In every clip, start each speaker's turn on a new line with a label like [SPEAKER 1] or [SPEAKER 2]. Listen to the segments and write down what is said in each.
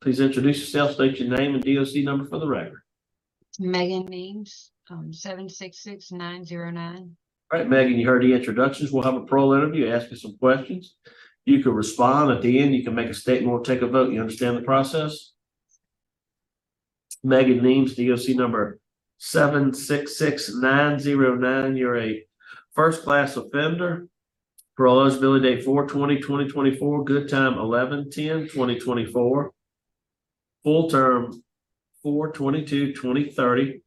[SPEAKER 1] Please introduce yourself, state your name and DOC number for the record.
[SPEAKER 2] Megan Neames, 766-909.
[SPEAKER 1] All right, Megan, you heard the introductions. We'll have a parole interview, ask you some questions. You can respond at the end. You can make a statement or take a vote. You understand the process? Megan Neames, DOC number 766-909. You're a first-class offender. Parole eligibility date 4/20/2024. Good time 11/10/2024. Full term 4/22/2030.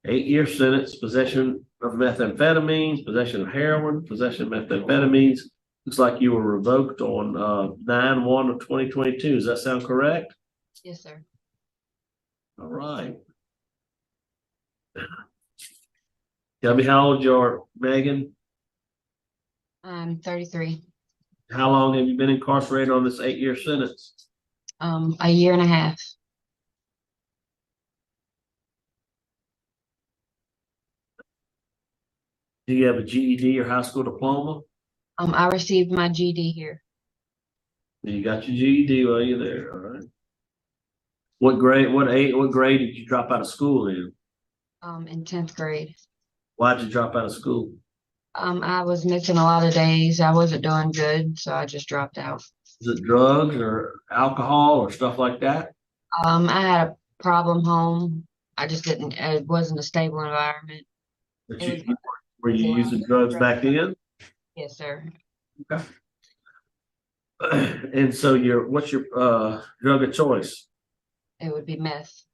[SPEAKER 1] 8-year sentence. Possession of methamphetamines, possession of heroin, possession of methamphetamines. Looks like you were revoked on 9/1/2022. Does that sound correct?
[SPEAKER 2] Yes, sir.
[SPEAKER 1] All right. Tell me how old you are, Megan.
[SPEAKER 2] I'm 33.
[SPEAKER 1] How long have you been incarcerated on this 8-year sentence?
[SPEAKER 2] A year and a half.
[SPEAKER 1] Do you have a GED or high school diploma?
[SPEAKER 2] I received my GD here.
[SPEAKER 1] You got your GED while you're there, all right. What grade, what grade did you drop out of school in?
[SPEAKER 2] In 10th grade.
[SPEAKER 1] Why'd you drop out of school?
[SPEAKER 2] I was missing a lot of days. I wasn't doing good, so I just dropped out.
[SPEAKER 1] Is it drugs or alcohol or stuff like that?
[SPEAKER 2] I had a problem home. I just didn't, it wasn't a stable environment.
[SPEAKER 1] Were you using drugs back then?
[SPEAKER 2] Yes, sir.
[SPEAKER 1] Okay. And so what's your drug of choice?
[SPEAKER 2] It would be meth.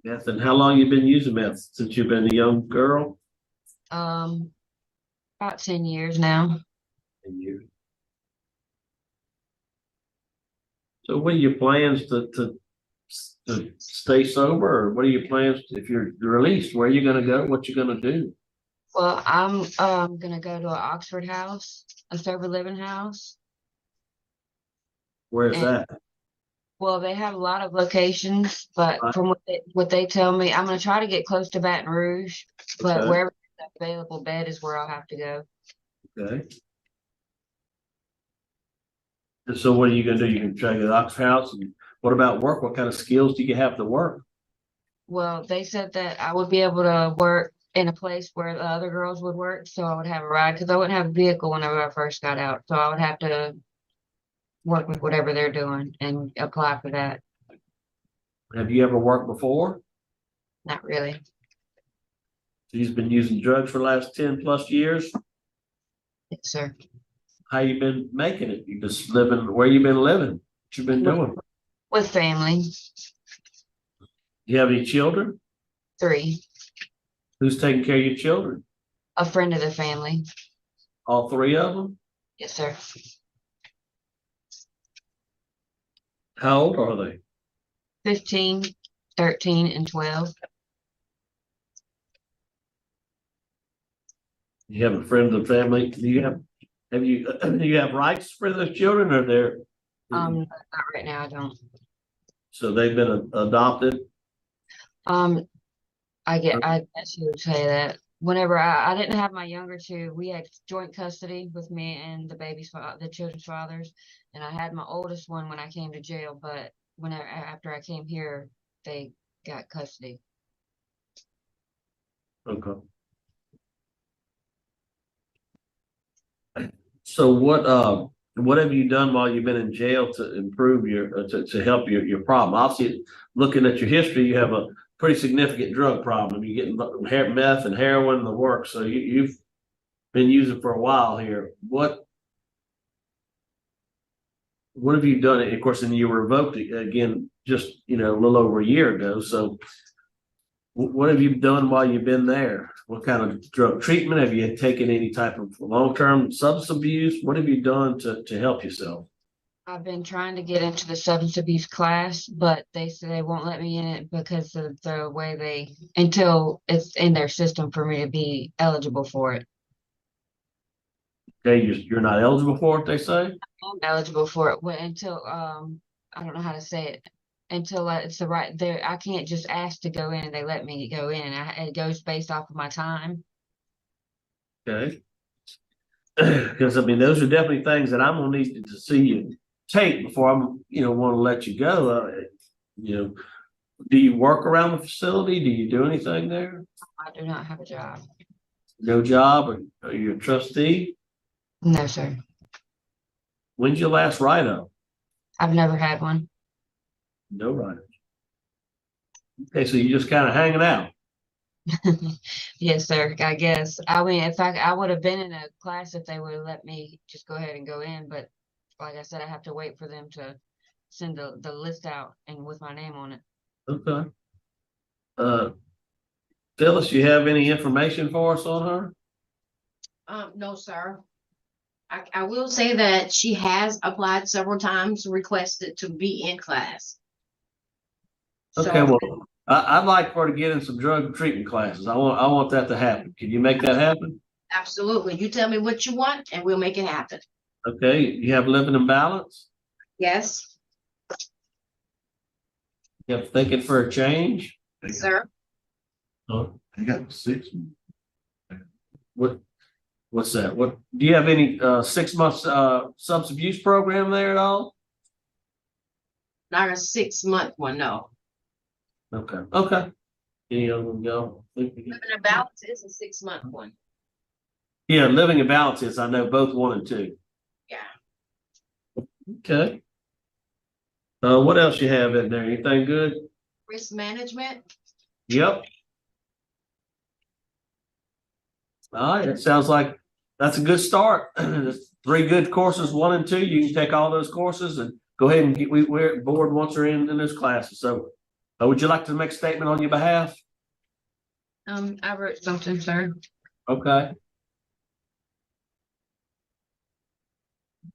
[SPEAKER 1] Meth. And how long you been using meth? Since you've been a young girl?
[SPEAKER 2] About 10 years now.
[SPEAKER 1] 10 years. So what are your plans to stay sober, or what are your plans if you're released? Where are you going to go? What you going to do?
[SPEAKER 2] Well, I'm gonna go to an Oxford house, a sober living house.
[SPEAKER 1] Where is that?
[SPEAKER 2] Well, they have a lot of locations, but from what they tell me, I'm gonna try to get close to Baton Rouge, but
[SPEAKER 1] Okay.
[SPEAKER 2] wherever the available bed is where I'll have to go.
[SPEAKER 1] Okay. And so what are you going to do? You can try to get Oxford house. And what about work? What kind of skills do you have to work?
[SPEAKER 2] Well, they said that I would be able to work in a place where the other girls would work, so I would have a ride because I wouldn't have a vehicle whenever I first got out. So I would have to work with whatever they're doing and apply for that.
[SPEAKER 1] Have you ever worked before?
[SPEAKER 2] Not really.
[SPEAKER 1] So you've been using drugs for the last 10+ years?
[SPEAKER 2] Yes, sir.
[SPEAKER 1] How you been making it? You just living where you been living? What you been doing?
[SPEAKER 2] With family.
[SPEAKER 1] You have any children?
[SPEAKER 2] 3.
[SPEAKER 1] Who's taking care of your children?
[SPEAKER 2] A friend of the family.
[SPEAKER 1] All 3 of them?
[SPEAKER 2] Yes, sir.
[SPEAKER 1] How old are they?
[SPEAKER 2] 15, 13, and 12.
[SPEAKER 1] You have a friend of the family. Do you have rights for those children, or they're
[SPEAKER 2] Not right now, I don't.
[SPEAKER 1] so they've been adopted?
[SPEAKER 2] I guess you would say that. Whenever I didn't have my younger 2, we had joint custody with me and the children's fathers, and I had my oldest one when I came to jail, but after I came here, they got custody.
[SPEAKER 1] Okay. So what have you done while you've been in jail to improve to help your problem? Obviously, looking at your history, you have a pretty significant drug problem. You're getting meth and heroin and the work. So you've been using for a while here. What have you done? Of course, and you were revoked again just a little over a year ago. So what have you done while you've been there? What kind of drug treatment? Have you taken any type of long-term substance abuse? What have you done to help yourself?
[SPEAKER 2] I've been trying to get into the substance abuse class, but they say they won't let me in it because of the way until it's in their system for me to be eligible for it.
[SPEAKER 1] Okay, you're not eligible for it, they say?
[SPEAKER 2] I'm eligible for it until I don't know how to say it. Until it's the right there, I can't just ask to go in and they let me go in. It goes based off of my time.
[SPEAKER 1] Okay. Because those are definitely things that I'm gonna need to see you take before I'm want to let you go. you know, do you work around the facility? Do you do anything there?
[SPEAKER 2] I do not have a job.
[SPEAKER 1] No job, or are you a trustee?
[SPEAKER 2] No, sir.
[SPEAKER 1] When's your last write-up?
[SPEAKER 2] I've never had one.
[SPEAKER 1] No write-up. Okay, so you're just kind of hanging out.
[SPEAKER 2] Yes, sir. I guess. I mean, if I would have been in a class if they would have let me just go ahead and go in, but like I said, I have to wait for them to send the list out and with my name on it.
[SPEAKER 1] Okay. Phyllis, you have any information for us on her?
[SPEAKER 3] No, sir. I will say that she has applied several times, requested to be in class.
[SPEAKER 1] Okay,
[SPEAKER 3] So,
[SPEAKER 1] well, I'd like for her to get in some drug treatment classes. I want that to happen. Can you make that happen?
[SPEAKER 3] absolutely. You tell me what you want and we'll make it happen.
[SPEAKER 1] Okay, you have living in balance?
[SPEAKER 3] Yes,
[SPEAKER 1] You have thinking for a change?
[SPEAKER 3] sir.
[SPEAKER 1] Oh, I got 6. What's that? What do you have any 6 months substance abuse program there at all?
[SPEAKER 3] Not a 6-month one, no.
[SPEAKER 1] Okay. Okay. Any of them go?
[SPEAKER 3] Living in balance is a 6-month one.
[SPEAKER 1] Yeah, living in balance is, I know, both 1 and 2.
[SPEAKER 3] Yeah.
[SPEAKER 1] Okay. What else you have in there? Anything good?
[SPEAKER 3] Risk management.
[SPEAKER 1] Yep. All right, it sounds like that's a good start. There's 3 good courses, 1 and 2. You can take all those courses and go ahead and get, we're board once they're in those classes. So would you like to make a statement on your behalf?
[SPEAKER 2] I wrote something, sir.
[SPEAKER 1] Okay.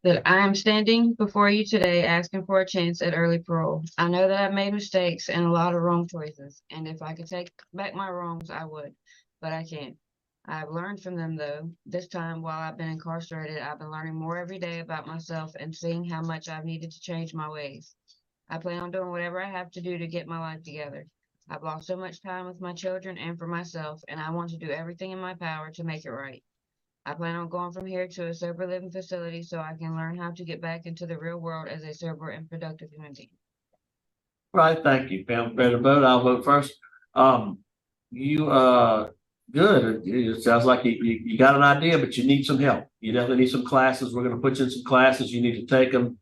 [SPEAKER 2] That I am standing before you today asking for a chance at early parole. I know that I've made mistakes and a lot of wrong choices, and if I could take back my wrongs, I would, but I can't. I've learned from them though. This time while I've been incarcerated, I've been learning more every day about myself and seeing how much I've needed to change my ways. I plan on doing whatever I have to do to get my life together. I've lost so much time with my children and for myself, and I want to do everything in my power to make it right. I plan on going from here to a sober living facility so I can learn how to get back into the real world as a sober and productive human being.
[SPEAKER 1] Right. Thank you. Pam, ready to vote? I'll vote first. Good. It sounds like you got an idea, but you need some help. You definitely need some classes. We're going to put you in some classes. You need to take them.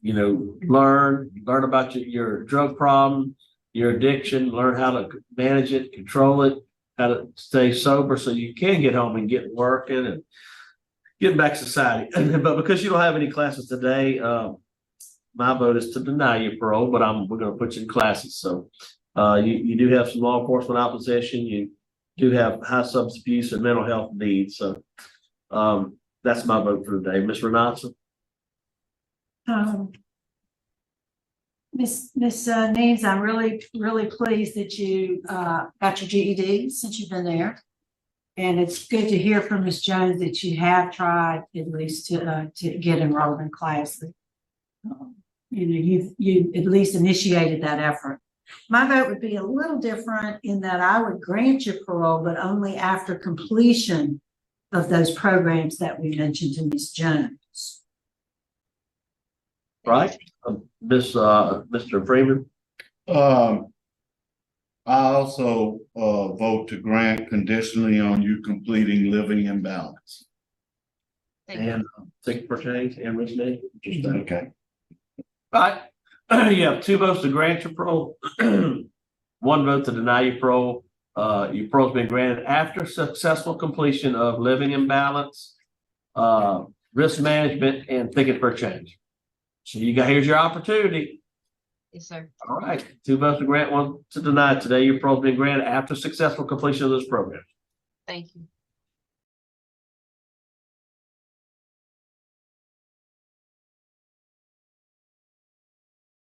[SPEAKER 1] Learn about your drug problem, your addiction, learn how to manage it, control it, how to stay sober so you can get home and get working and get back to society. But because you don't have any classes today, my vote is to deny your parole, but we're going to put you in classes. So you do have some law enforcement opposition. You do have high substance abuse and mental health needs. So that's my vote for today. Ms. Renata?
[SPEAKER 4] Miss Neames, I'm really pleased that you got your GED since you've been there. And it's good to hear from Ms. Jones that you have tried at least to get enrolled in classes. You at least initiated that effort. My vote would be a little different in that I would grant you parole, but only after completion of those programs that we mentioned to Ms. Jones.
[SPEAKER 1] Right. Mr. Freeman?
[SPEAKER 5] I also vote to grant conditionally on you completing living in balance.
[SPEAKER 1] And think for change and Ms. Nate?
[SPEAKER 5] Okay.
[SPEAKER 1] All right. You have 2 votes to grant your parole, 1 vote to deny your parole. Your parole's been granted after successful completion of living in balance, risk management, and thinking for change. So here's your opportunity.
[SPEAKER 2] Yes, sir.
[SPEAKER 1] All right. 2 votes to grant, 1 to deny. Today, your parole's been granted after successful completion of this program.
[SPEAKER 2] Thank you.